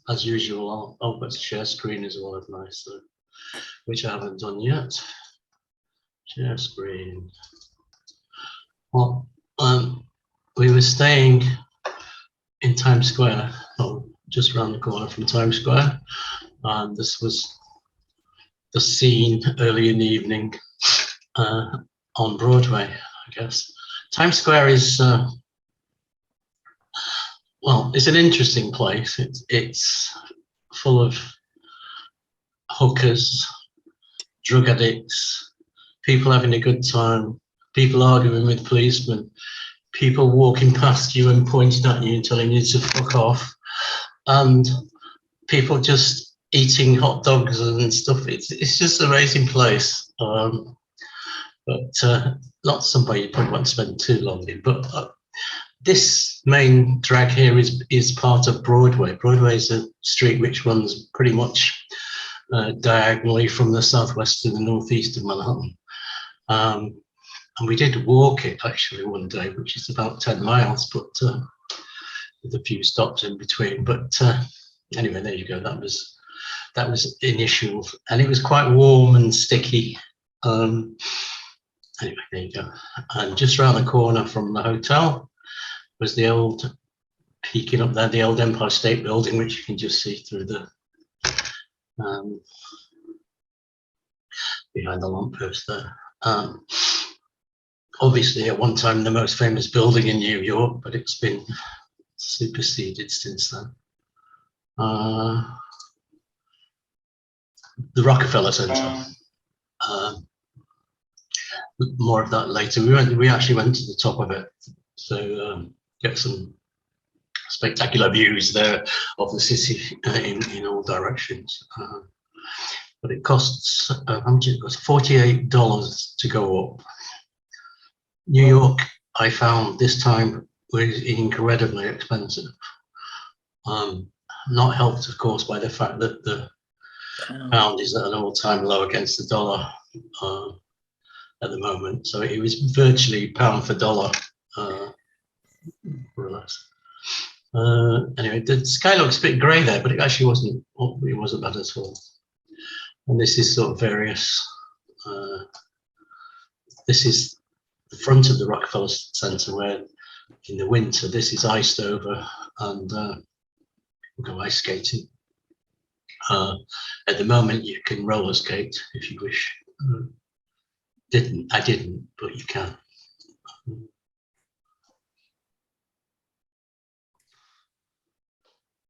as usual, I'll put a share screen as well if nice, so, which I haven't done yet. Share screen. Well, we were staying in Times Square, just around the corner from Times Square, and this was the scene early in the evening on Broadway, I guess. Times Square is, well, it's an interesting place. It's full of hookers, drug addicts, people having a good time, people arguing with policemen, people walking past you and pointing at you and telling you to fuck off, and people just eating hot dogs and stuff. It's just an amazing place, but not somewhere you probably won't spend too long in. But this main drag here is part of Broadway. Broadway is a street which runs pretty much diagonally from the southwest to the northeast of Manhattan. And we did walk it actually one day, which is about 10 miles, but with a few stops in between. But anyway, there you go. That was initial, and it was quite warm and sticky. Anyway, there you go. And just around the corner from the hotel was the old, peeking up there, the old Empire State Building, which you can just see through the behind the lamppost there. Obviously, at one time, the most famous building in New York, but it's been superseded since then. The Rockefeller Center. More of that later. We actually went to the top of it, so get some spectacular views there of the city in all directions. But it costs how much? It costs $48 to go up. New York, I found this time, was incredibly expensive. Not helped, of course, by the fact that the pound is at an all-time low against the dollar at the moment. So it was virtually pound for dollar, more or less. Anyway, the sky looks a bit grey there, but it actually wasn't. It wasn't bad at all. And this is sort of various. This is the front of the Rockefeller Center, where in the winter this is iced over, and we'll go ice skating. At the moment, you can roller skate if you wish. I didn't, but you can.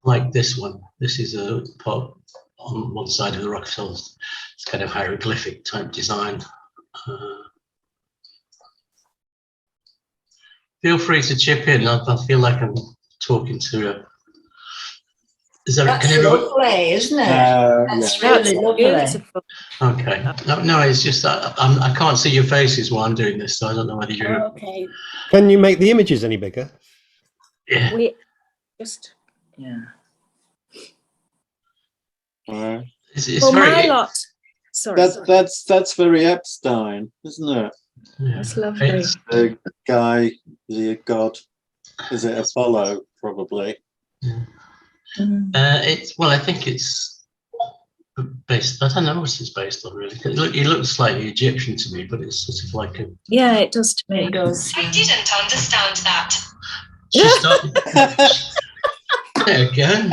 Like this one. This is a part on one side of the Rockefeller. It's kind of hieroglyphic type design. Feel free to chip in. I feel like I'm talking to a. Is that That's lovely, isn't it? That's really lovely. Beautiful. Okay. No, it's just that I can't see your faces while I'm doing this, so I don't know whether you're. Okay. Can you make the images any bigger? Yeah. We just It's well, very. my lot. Sorry. That's very Epstein, isn't it? Yeah. That's lovely. It's the guy, the god. Is it Apollo? Probably. Yeah. Well, I think it's based. I don't know what it's based on really. It looks slightly Egyptian to me, but it's sort of like a. Yeah, it does to me. It does. I didn't understand that. There again.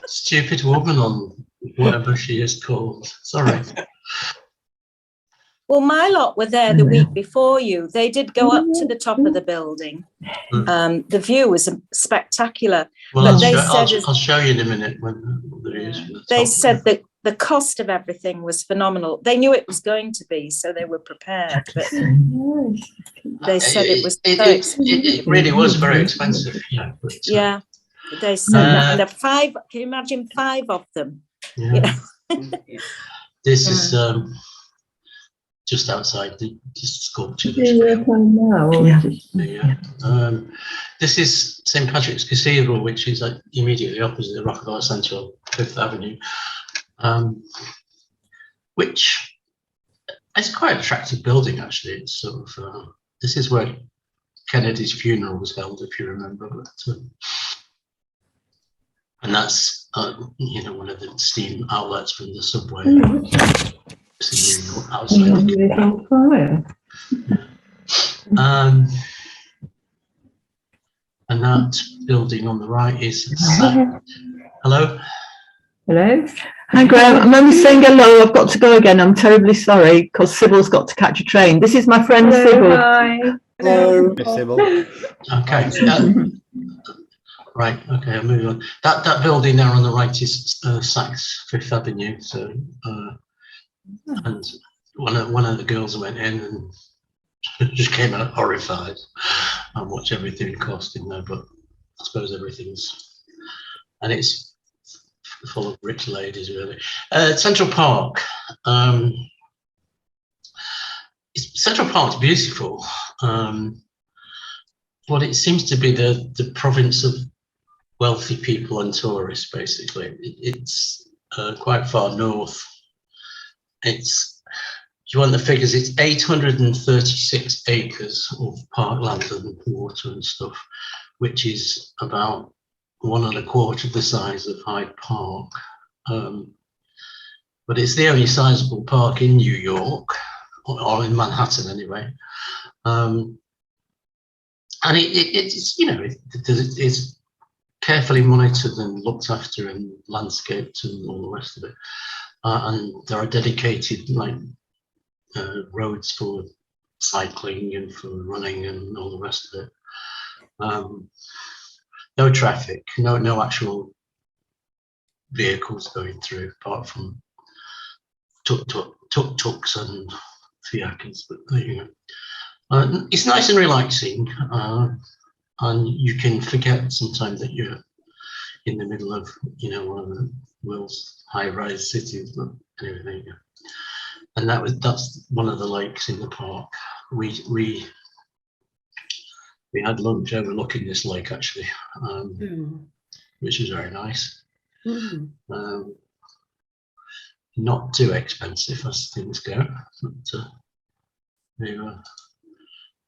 Stupid woman on whatever she is called. Sorry. Well, my lot were there the week before you. They did go up to the top of the building. The view was spectacular. Well, but I'll show you in a minute when the views from the top. They said that the cost of everything was phenomenal. They knew it was going to be, so they were prepared. But they said it was. It really was very expensive. Yeah. But, yeah. They said that 5. Can you imagine 5 of them? Yeah. This is. Just outside the sculpture. This is St. Patrick's Cathedral, which is immediately opposite the Rockefeller Center on 5th Avenue, which is quite an attractive building, actually. It's sort of, this is where Kennedy's funeral was held, if you remember. But, And that's you know, one of the steam outlets from the subway. Outside. And that building on the right is hello. Hello. Hi, Graham. I'm only saying hello. I've got to go again. I'm terribly sorry because Sybil's got to catch a train. This is my friend Sybil. Hi. Hello. Miss Sybil. Okay. Right. Okay. I'll move on. That building there on the right is Saks Fifth Avenue. So, and one of the girls went in and just came out horrified how much everything cost in there. But I suppose everything's, and it's full of rich ladies, really. Central Park. Central Park's beautiful. But it seems to be the province of wealthy people and tourists, basically. It's quite far north. It's, if you want the figures, it's 836 acres of parkland and water and stuff, which is about 1.25 the size of Hyde Park. But it's the only sizable park in New York, or in Manhattan anyway. And it's, you know, it's carefully monitored and looked after and landscaped and all the rest of it. And there are dedicated like roads for cycling and for running and all the rest of it. No traffic, no actual vehicles going through, apart from tuk-tuks and fiacres. But there you go. It's nice and relaxing, and you can forget sometimes that you're in the middle of, you know, one of the world's high-rise cities. But anyway, there you go. And that's one of the lakes in the park. We had lunch overlooking this lake actually, which was very nice. Not too expensive as things go. But, there you are.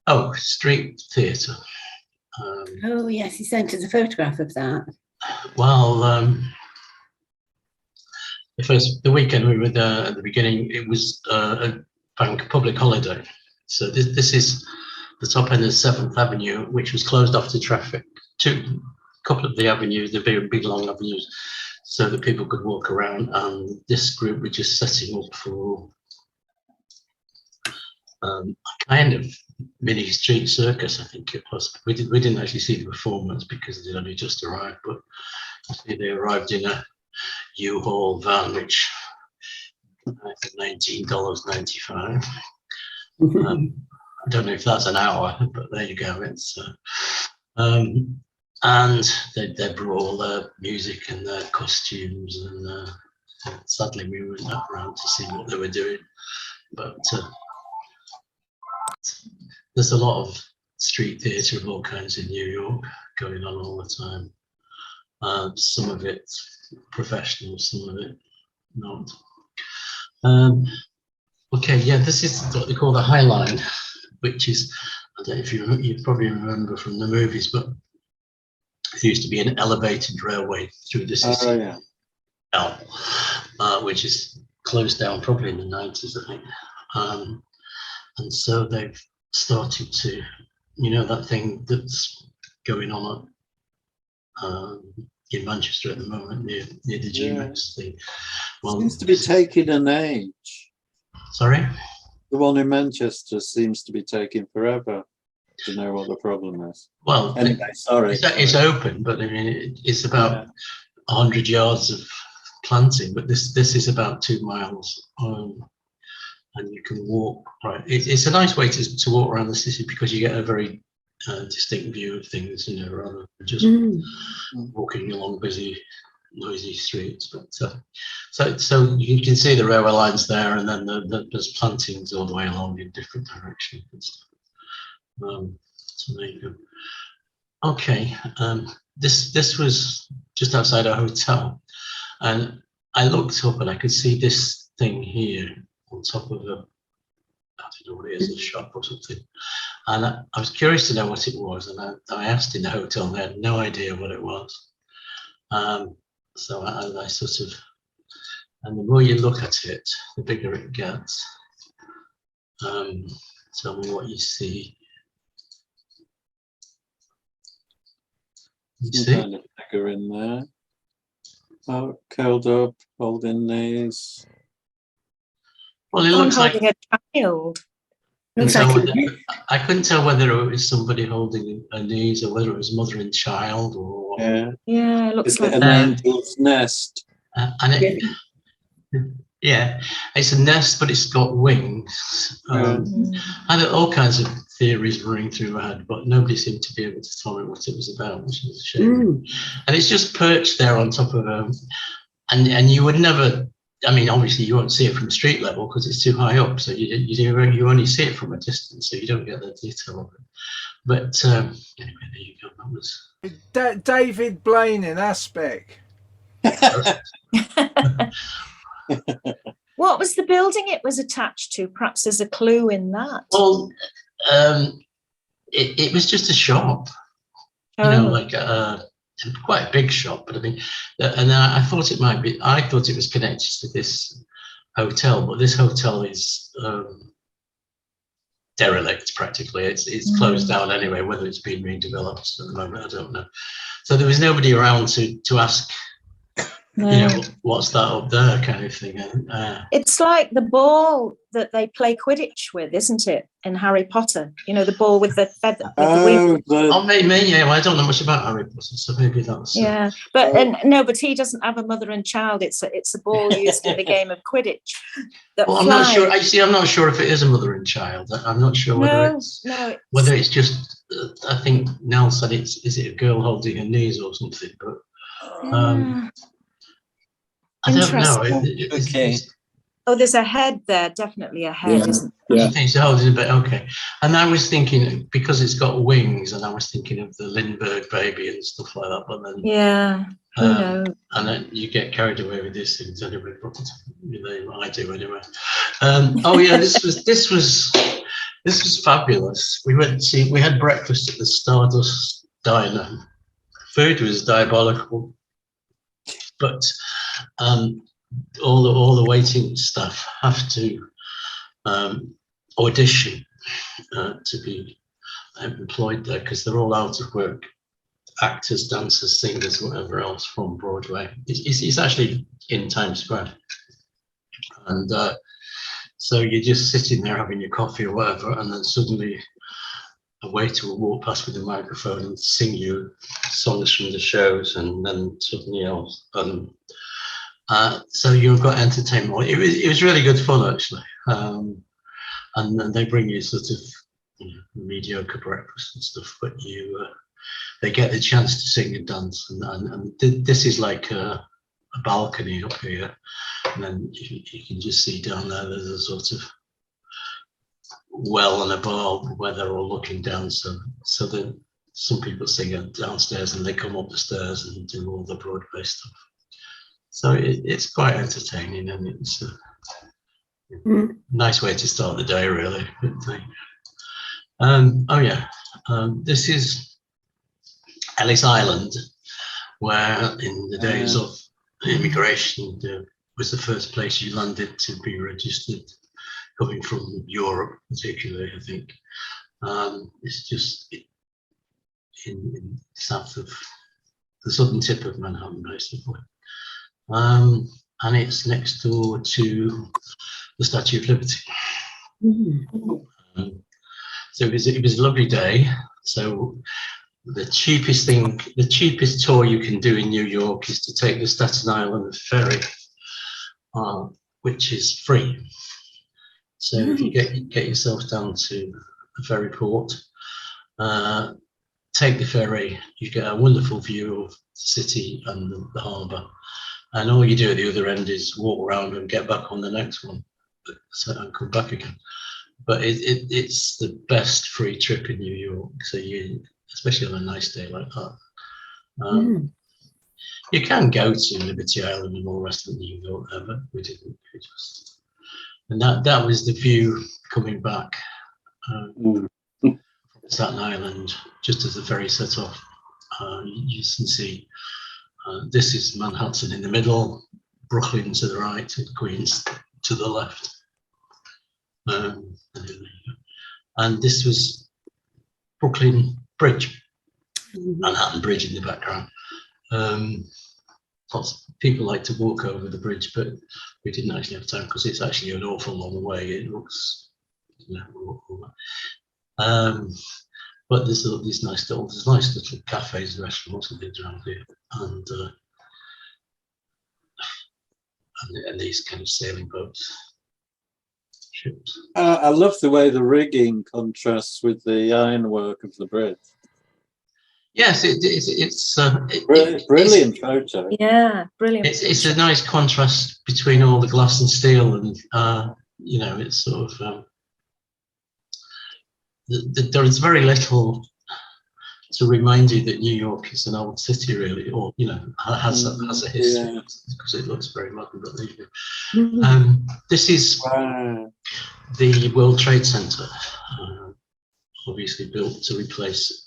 Oh, street theatre. Oh yes, he sent us a photograph of that. Well, the weekend we were there at the beginning, it was a public holiday. So this is the top end of 7th Avenue, which was closed off to traffic. A couple of the avenues, the very big long avenues, so that people could walk around. And this group were just setting up for a kind of mini street circus, I think it was. We didn't actually see the performance because they'd only just arrived, but they arrived in a U-Haul van, which I think $19.95. I don't know if that's an hour, but there you go. It's and they brought all their music and their costumes, and sadly we weren't around to see what they were doing, but there's a lot of street theatre of all kinds in New York going on all the time. Some of it professional, some of it not. Okay, yeah, this is what they call the High Line, which is, I don't know if you probably remember from the movies, but there used to be an elevated railway through the city, which is closed down probably in the 90s, I think. And so they've started to, you know, that thing that's going on in Manchester at the moment near the GMX thing. Well, seems to be taking an age. Sorry? The one in Manchester seems to be taking forever to know what the problem is. Well, anyway, sorry. It's open, but I mean, it's about 100 yards of planting, but this is about 2 miles. And you can walk, right? It's a nice way to walk around the city because you get a very distinct view of things, you know, rather than just walking along busy, noisy streets. But so you can see the railway lines there, and then there's plantings all the way along in different directions and stuff. So there you go. Okay, this was just outside our hotel, and I looked up and I could see this thing here on top of I don't know what it is, a shop or something. And I was curious to know what it was, and I asked in the hotel, and they had no idea what it was. So I sort of, and the more you look at it, the bigger it gets. Tell me what you see. You Some see? kind of figure in there. Oh, curled up, holding knees. Well, it Someone looks like holding a child. Looks so like I couldn't tell whether it was somebody holding a knees or whether it was mother and child or. Yeah. Yeah, it looks Is like it an angel's nest? And it, yeah, it's a nest, but it's got wings. I had all kinds of theories running through my head, but nobody seemed to be able to tell me what it was about, which is a shame. And it's just perched there on top of and you would never. I mean, obviously, you won't see it from street level because it's too high up, so you only see it from a distance, so you don't get the detail of it. But anyway, there you go. That was David Blaine in Aspect. What was the building it was attached to? Perhaps there's a clue in that. well. It was just a shop, you know, like quite a big shop. But I mean, and I thought it might be. I thought it was connected to this hotel, but this hotel is derelict practically. It's closed down anyway. Whether it's been redeveloped at the moment, I don't know. So there was nobody around to ask. You know, what's that up there, kind of thing. It's like the ball that they play Quidditch with, isn't it? In Harry Potter, you know, the ball with the feather. Maybe. Yeah, well, I don't know much about Harry Potter, so maybe that's. Yeah, but no, but he doesn't have a mother and child. It's a ball used in the game of Quidditch. Well, I'm not sure. Actually, I'm not sure if it is a mother and child. I'm not sure whether whether it's just. I think Nell said is it a girl holding her knees or something, but. I don't know. Okay. Oh, there's a head there, definitely a head, isn't there? I think so, but okay. And I was thinking, because it's got wings, and I was thinking of the Lindbergh baby and stuff like that, but then who knows? and then you get carried away with these things anyway, but I do anyway. Oh yeah, this was fabulous. We had breakfast at the Stardust Diner. Food was diabolical, but all the waiting staff have to audition to be employed there because they're all out of work. Actors, dancers, singers, whatever else from Broadway. It's actually in Times Square, and so you're just sitting there having your coffee or whatever, and then suddenly a waiter will walk past with a microphone and sing you songs from the shows, and then something else. So you've got entertainment. It was really good fun actually, and then they bring you sort of mediocre breakfast and stuff, but they get the chance to sing and dance, and this is like a balcony up here, and then you can just see down there. There's a sort of well and a bar where they're all looking down. So then some people sing downstairs, and they come up the stairs and do all the Broadway stuff. So it's quite entertaining, and it's a nice way to start the day, really. This is Ellis Island, where in the days of immigration, was the first place you landed to be registered, coming from Europe, particularly, I think. It's just in south of the southern tip of Manhattan, basically. And it's next door to the Statue of Liberty. So it was a lovely day. So the cheapest tour you can do in New York is to take the Staten Island ferry, which is free. So if you get yourself down to the ferry port, take the ferry, you get a wonderful view of the city and the harbour. And all you do at the other end is walk around and get back on the next one, and come back again. But it's the best free trip in New York. So especially on a nice day like that. You can go to Liberty Island and all the rest of New York there, but we didn't. And that was the view coming back from Staten Island, just as the ferry set off. You can see This is Manhattan in the middle, Brooklyn to the right, and Queens to the left. And this was Brooklyn Bridge, Manhattan Bridge in the background. Lots of people like to walk over the bridge, but we didn't actually have time because it's actually an awful long way. It looks, you know, but there's these nice little cafes, restaurants, and things around here, and these kind of sailing boats, ships. I love the way the rigging contrasts with the ironwork of the bridge. Yes, Brilliant photo. Yeah, brilliant. It's a nice contrast between all the glass and steel, and you know, it's sort of there is very little to remind you that New York is an old city, really, or you know, has a history, because it looks very modern. But this is the World Trade Center, obviously built to replace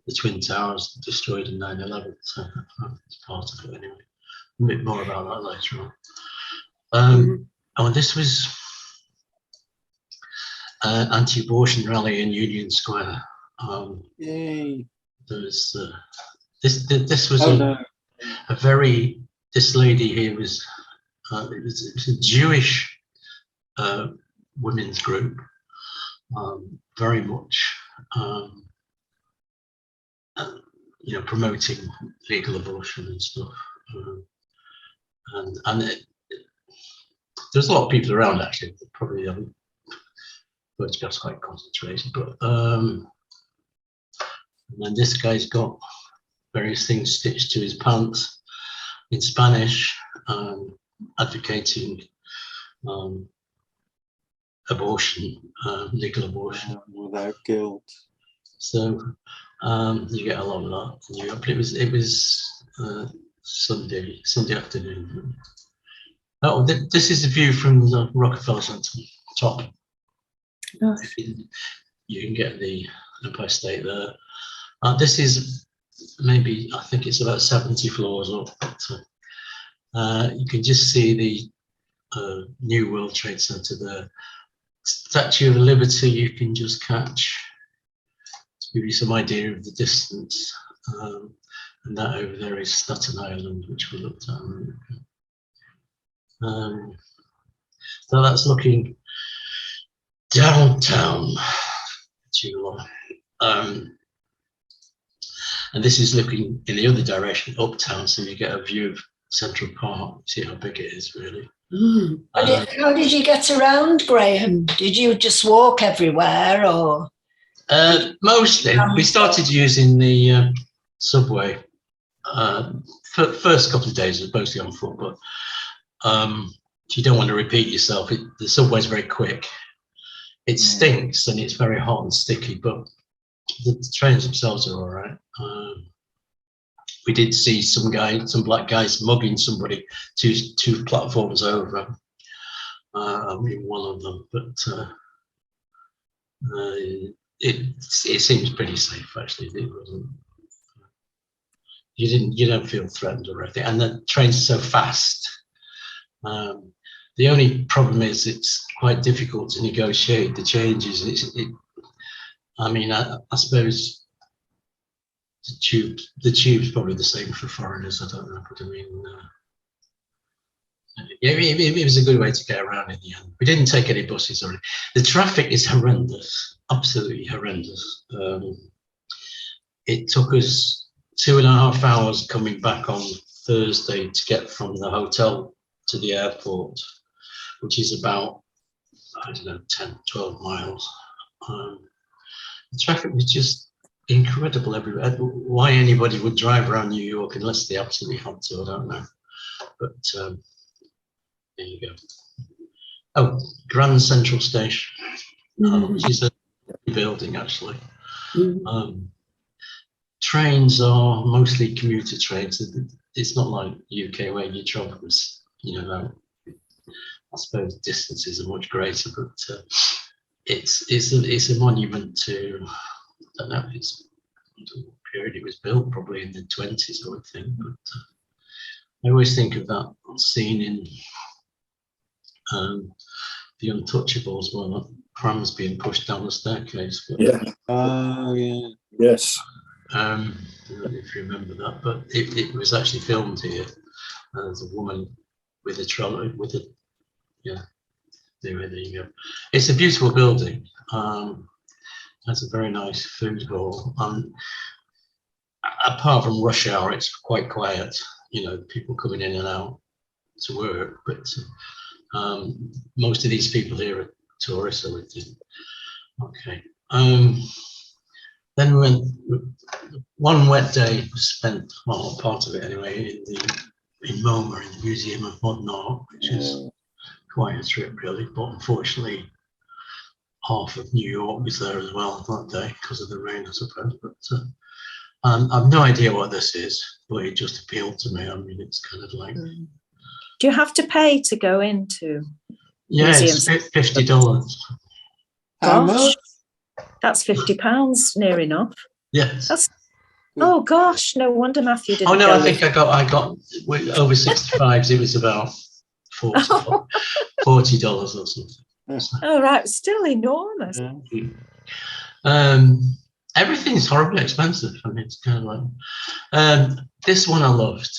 the Twin Towers destroyed in 9/11. So that's part of it anyway. A bit more about that later on. Oh, and this was anti-abortion rally in Union Square. Yay! There's this was a very, this lady here was it was a Jewish women's group, very much you know, promoting legal abortion and stuff, and there's a lot of people around actually. Probably photographs quite concentrated, but and then this guy's got various things stitched to his pants in Spanish, advocating abortion, legal abortion without guilt. So you get a lot of that in New York. But it was Sunday afternoon. Oh, this is the view from the Rockefeller Center top. Oh. You can get the Empire State there. This is maybe, I think it's about 70 floors up. But, you can just see the new World Trade Center there. Statue of Liberty you can just catch to give you some idea of the distance. And that over there is Staten Island, which we looked at. So that's looking downtown. And this is looking in the other direction, uptown, so you get a view of Central Park. See how big it is, really. How did you get around, Graham? Did you just walk everywhere, or? Mostly. We started using the subway. For the first couple of days, it was mostly on foot, but you don't want to repeat yourself. The subway's very quick. It stinks and it's very hot and sticky, but the trains themselves are all right. We did see some black guys mugging somebody two platforms over. In one of them, but it seems pretty safe actually. It wasn't. You don't feel threatened or anything, and the trains are so fast. The only problem is it's quite difficult to negotiate the changes. I mean, I suppose the tube's probably the same for foreigners. I don't know, but I mean, yeah, it was a good way to get around in the end. We didn't take any buses or anything. The traffic is horrendous, absolutely horrendous. It took us 2.5 hours coming back on Thursday to get from the hotel to the airport, which is about, I don't know, 10, 12 miles. The traffic was just incredible everywhere. Why anybody would drive around New York unless they absolutely had to, I don't know. But there you go. Oh, Grand Central Station, which is a building actually. Trains are mostly commuter trains. It's not like UK where you travel, you know, I suppose distances are much greater, but it's a monument to, I don't know, it's period it was built, probably in the 20s, I would think. But I always think of that scene in The Untouchables, where Pram's being pushed down the staircase. But, Yeah. Oh, yeah. Yes. I don't know if you remember that, but it was actually filmed here. There's a woman with a trolley, with a, yeah, there you go. It's a beautiful building. Has a very nice food hall. Apart from rush hour, it's quite quiet. You know, people coming in and out to work, but most of these people here are tourists, I would think. Okay. Then we went, one wet day was spent, well, part of it anyway, in MoMA, in the Museum of Modern Art, which is quite a trip really, but unfortunately half of New York was there as well that day because of the rain, I suppose. But I've no idea what this is, but it just appealed to me. I mean, it's kind of like... Do you have to pay to go into museums? It's $50. How Gosh, much? that's £50 near enough. Yes. That's, oh gosh, no wonder Matthew didn't. Oh no, go I think I got over 65s. It was about $40 or something. Oh right, still enormous. Everything's horribly expensive. I mean, it's kind of like this one I loved.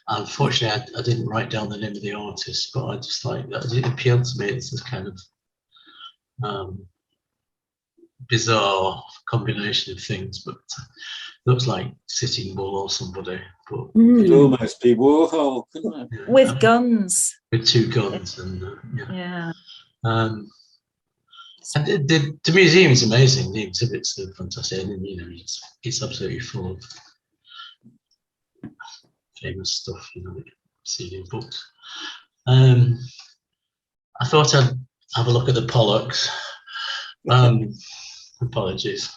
Unfortunately, I didn't write down the name of the artist, but I just like that. It appealed to me. It's this kind of bizarre combination of things, but looks like Sitting Bull or somebody. But Could almost be Warhol, couldn't it? Yeah, with guns. With two guns and yeah. And the museum is amazing. The exhibits are fantastic, and you know, it's absolutely full of famous stuff, you know, that you see in books. I thought I'd have a look at the Pollocks. Apologies.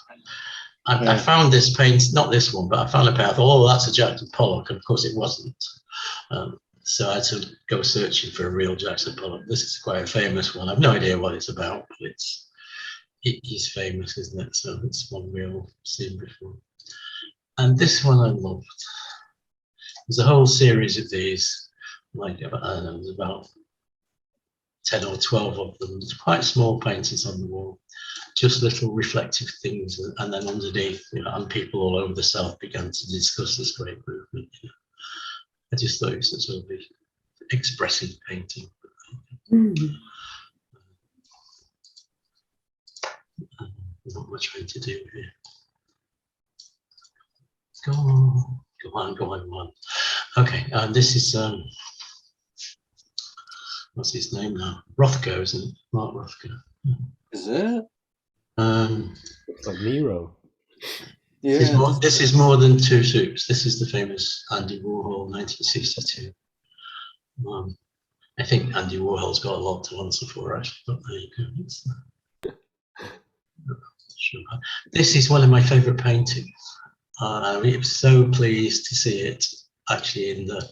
I found this paint, not this one, but I found a pair. I thought, oh, that's a Jackson Pollock, and of course it wasn't. So I had to go searching for a real Jackson Pollock. This is quite a famous one. I've no idea what it's about, but it is famous, isn't it? So it's one we've all seen before. And this one I loved. There's a whole series of these, like, I don't know, there's about 10 or 12 of them. There's quite small paintings on the wall, just little reflective things. And then underneath, you know, and people all over the South began to discuss this great movement. You know. I just thought it was a sort of expressive painting. Not much for to do here. Go on. Okay, this is what's his name now? Rothko, isn't it? Mark Rothko. Is it? Looks like Nero. Yeah. This is more than two soups. This is the famous Andy Warhol 1962. I think Andy Warhol's got a lot to answer for, actually, but there you go. Sure. This is one of my favourite paintings. I'm so pleased to see it actually in the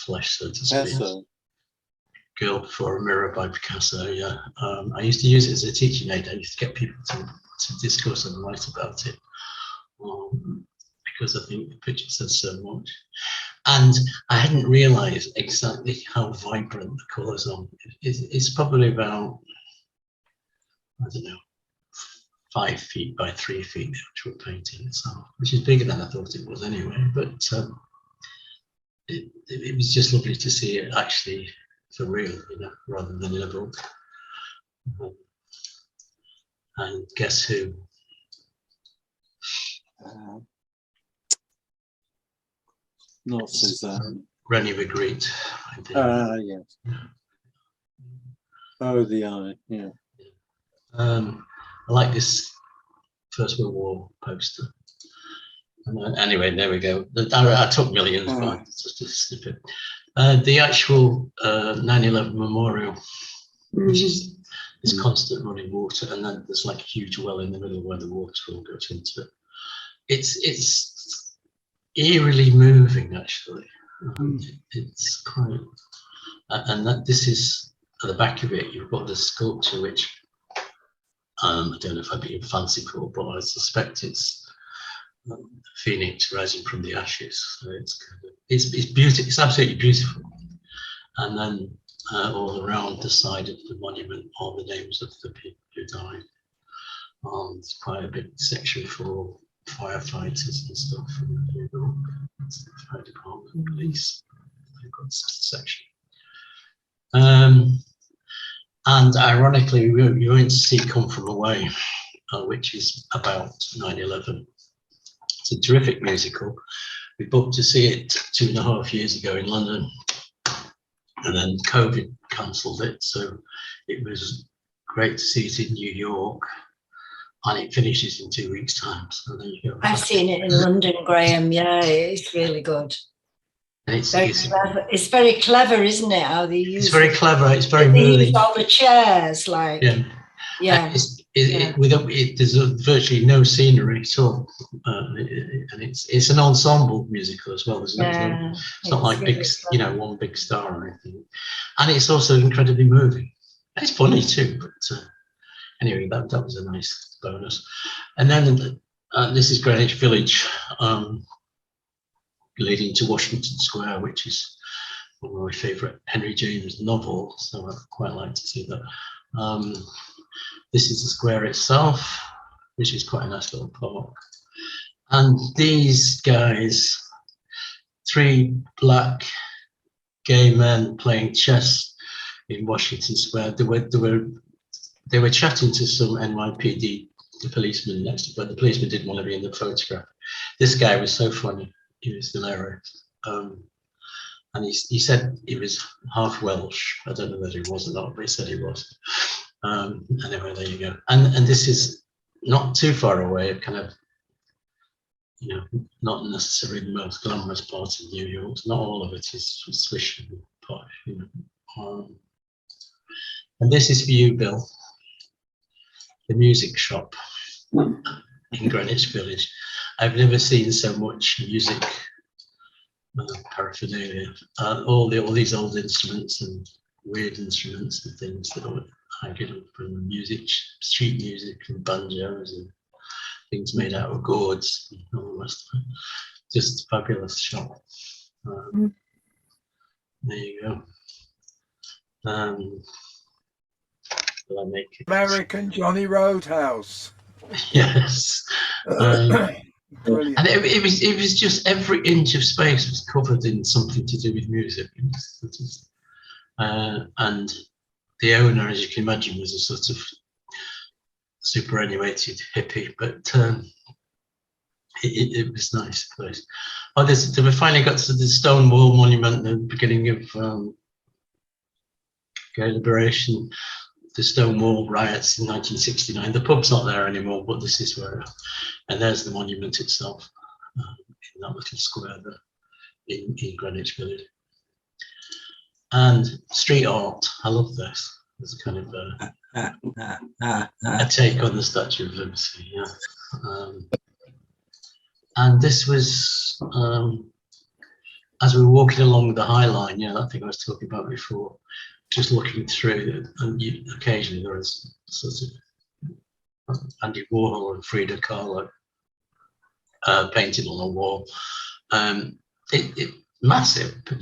flesh, so to speak. Picasso. Girl Before a Mirror by Picasso, yeah. I used to use it as a teaching aid. I used to get people to discuss and write about it because I think the picture says so much. And I hadn't realised exactly how vibrant the colours are. It's probably about, I don't know, 5 feet by 3 feet, the actual painting itself, which is bigger than I thought it was anyway. But it was just lovely to see it actually for real, you know, rather than in a book. And guess who? Not Suzanne. René Magritte. Yes. Oh, the eye, yeah. I like this First World War poster. Anyway, there we go. I took millions, but just a snippet. The actual 9/11 memorial, which is this constant running water, and then there's like a huge well in the middle where the waterfall goes into it. It's eerily moving, actually. It's quite, and that this is at the back of it. You've got the sculpture, which I don't know if I'd be fanciful, but I suspect it's phoenix rising from the ashes. So it's beautiful. It's absolutely beautiful. And then all around the side of the monument are the names of the people who died. It's quite a big section for firefighters and stuff from New York. It's the fire department, police. They've got a section. And ironically, we went to see Come From Away, which is about 9/11. It's a terrific musical. We booked to see it 2.5 years ago in London, and then COVID cancelled it. So it was great to see it in New York, and it finishes in 2 weeks' time. So there you go. I've seen it in London, Graham. Yeah, it's really good. And It's very clever, isn't it? How they use it's very clever. It's very they moving. use all the chairs, like Yeah. There's virtually no scenery at all, and it's an ensemble musical as well. It's not like really big, one big star or anything, and it's also incredibly moving. And it's funny too. But anyway, that was a nice bonus. And then this is Greenwich Village, leading to Washington Square, which is one of my favourite Henry James novels. So I'd quite like to see that. This is the square itself, which is quite a nice little park. And these guys, 3 black gay men playing chess in Washington Square. They were chatting to some NYPD, the policeman next to, but the policeman didn't want to be in the photograph. This guy was so funny. He was hilarious. And he said he was half Welsh. I don't know whether he was or not, but he said he was. Anyway, there you go. And this is not too far away, kind of, not necessarily the most glamorous part of New York. Not all of it is swish and posh, and this is for you, Bill, the music shop in Greenwich Village. I've never seen so much music paraphernalia. All these old instruments and weird instruments and things that I get up from music, street music and banjos and things made out of gourds and all the rest of it. Just a fabulous shop. There you go. Will I make it? American Johnny Roadhouse. Yes. Brilliant. And it was just every inch of space was covered in something to do with music. And the owner, as you can imagine, was a sort of superannuated hippie, but it was a nice place. Oh, we finally got to the Stonewall Monument at the beginning of Gay Liberation, the Stonewall riots in 1969. The pub's not there anymore, but this is where, and there's the monument itself in that little square there in Greenwich Village. And street art, I love this. It's kind of a take on the Statue of Liberty, yeah. And this was, as we were walking along the High Line, that thing I was talking about before, just looking through, and occasionally there was sort of Andy Warhol and Frida Kahlo painted on a wall. It massive, but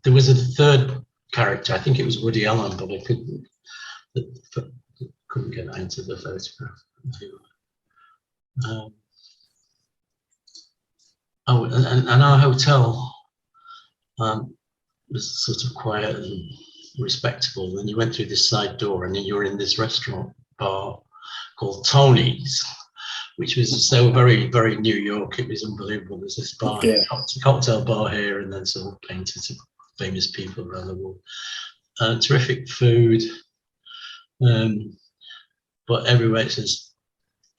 there was a third character. I think it was Woody Allen, but I couldn't get that into the photograph. And our hotel was sort of quiet and respectable. And you went through this side door, and then you were in this restaurant bar called Tony's, which was so very, very New York. It was unbelievable. There's this bar, cocktail bar here, and then some paintings of famous people around the world. Terrific food, but everywhere it says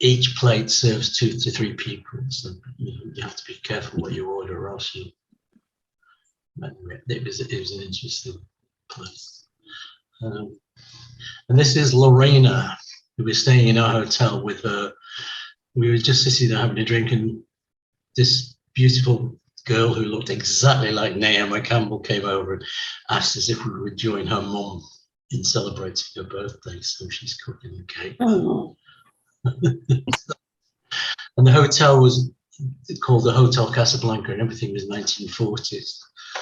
each plate serves 2 to 3 people, so you have to be careful what you order, or else you. It was an interesting place. And this is Lorena, who was staying in our hotel with her. We were just sitting there having a drink, and this beautiful girl who looked exactly like Naomi Campbell came over and asked us if we would join her mum in celebrating her birthday, so she's cooking the cake. Oh, And the hotel was called the Hotel Casablanca, and everything was 1940s.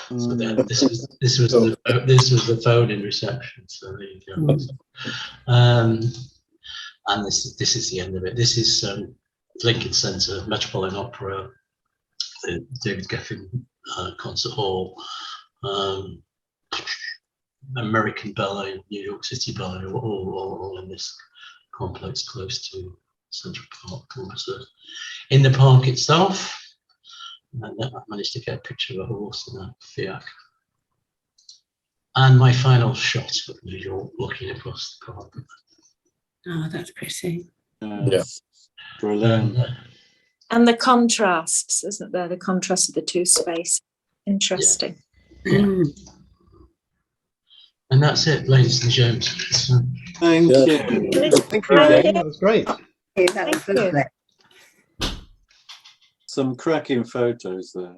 So then this was the phone in reception. So there you go. And this is the end of it. This is Lincoln Center, Metropolitan Opera, the David Geffen Concert Hall, American Ballet, New York City Ballet, all in this complex close to Central Park. So in the park itself, and I managed to get a picture of a horse and a fiacre. And my final shot of New York looking across the park. oh, that's pretty. Yes. Brilliant. And the contrasts, isn't there? The contrast of the two spaces. Interesting. Mm. And that's it, ladies and gents. So, Thank Yeah. you. Thank you, Jane. That was great. That was Thank you. lovely. Some cracking photos there.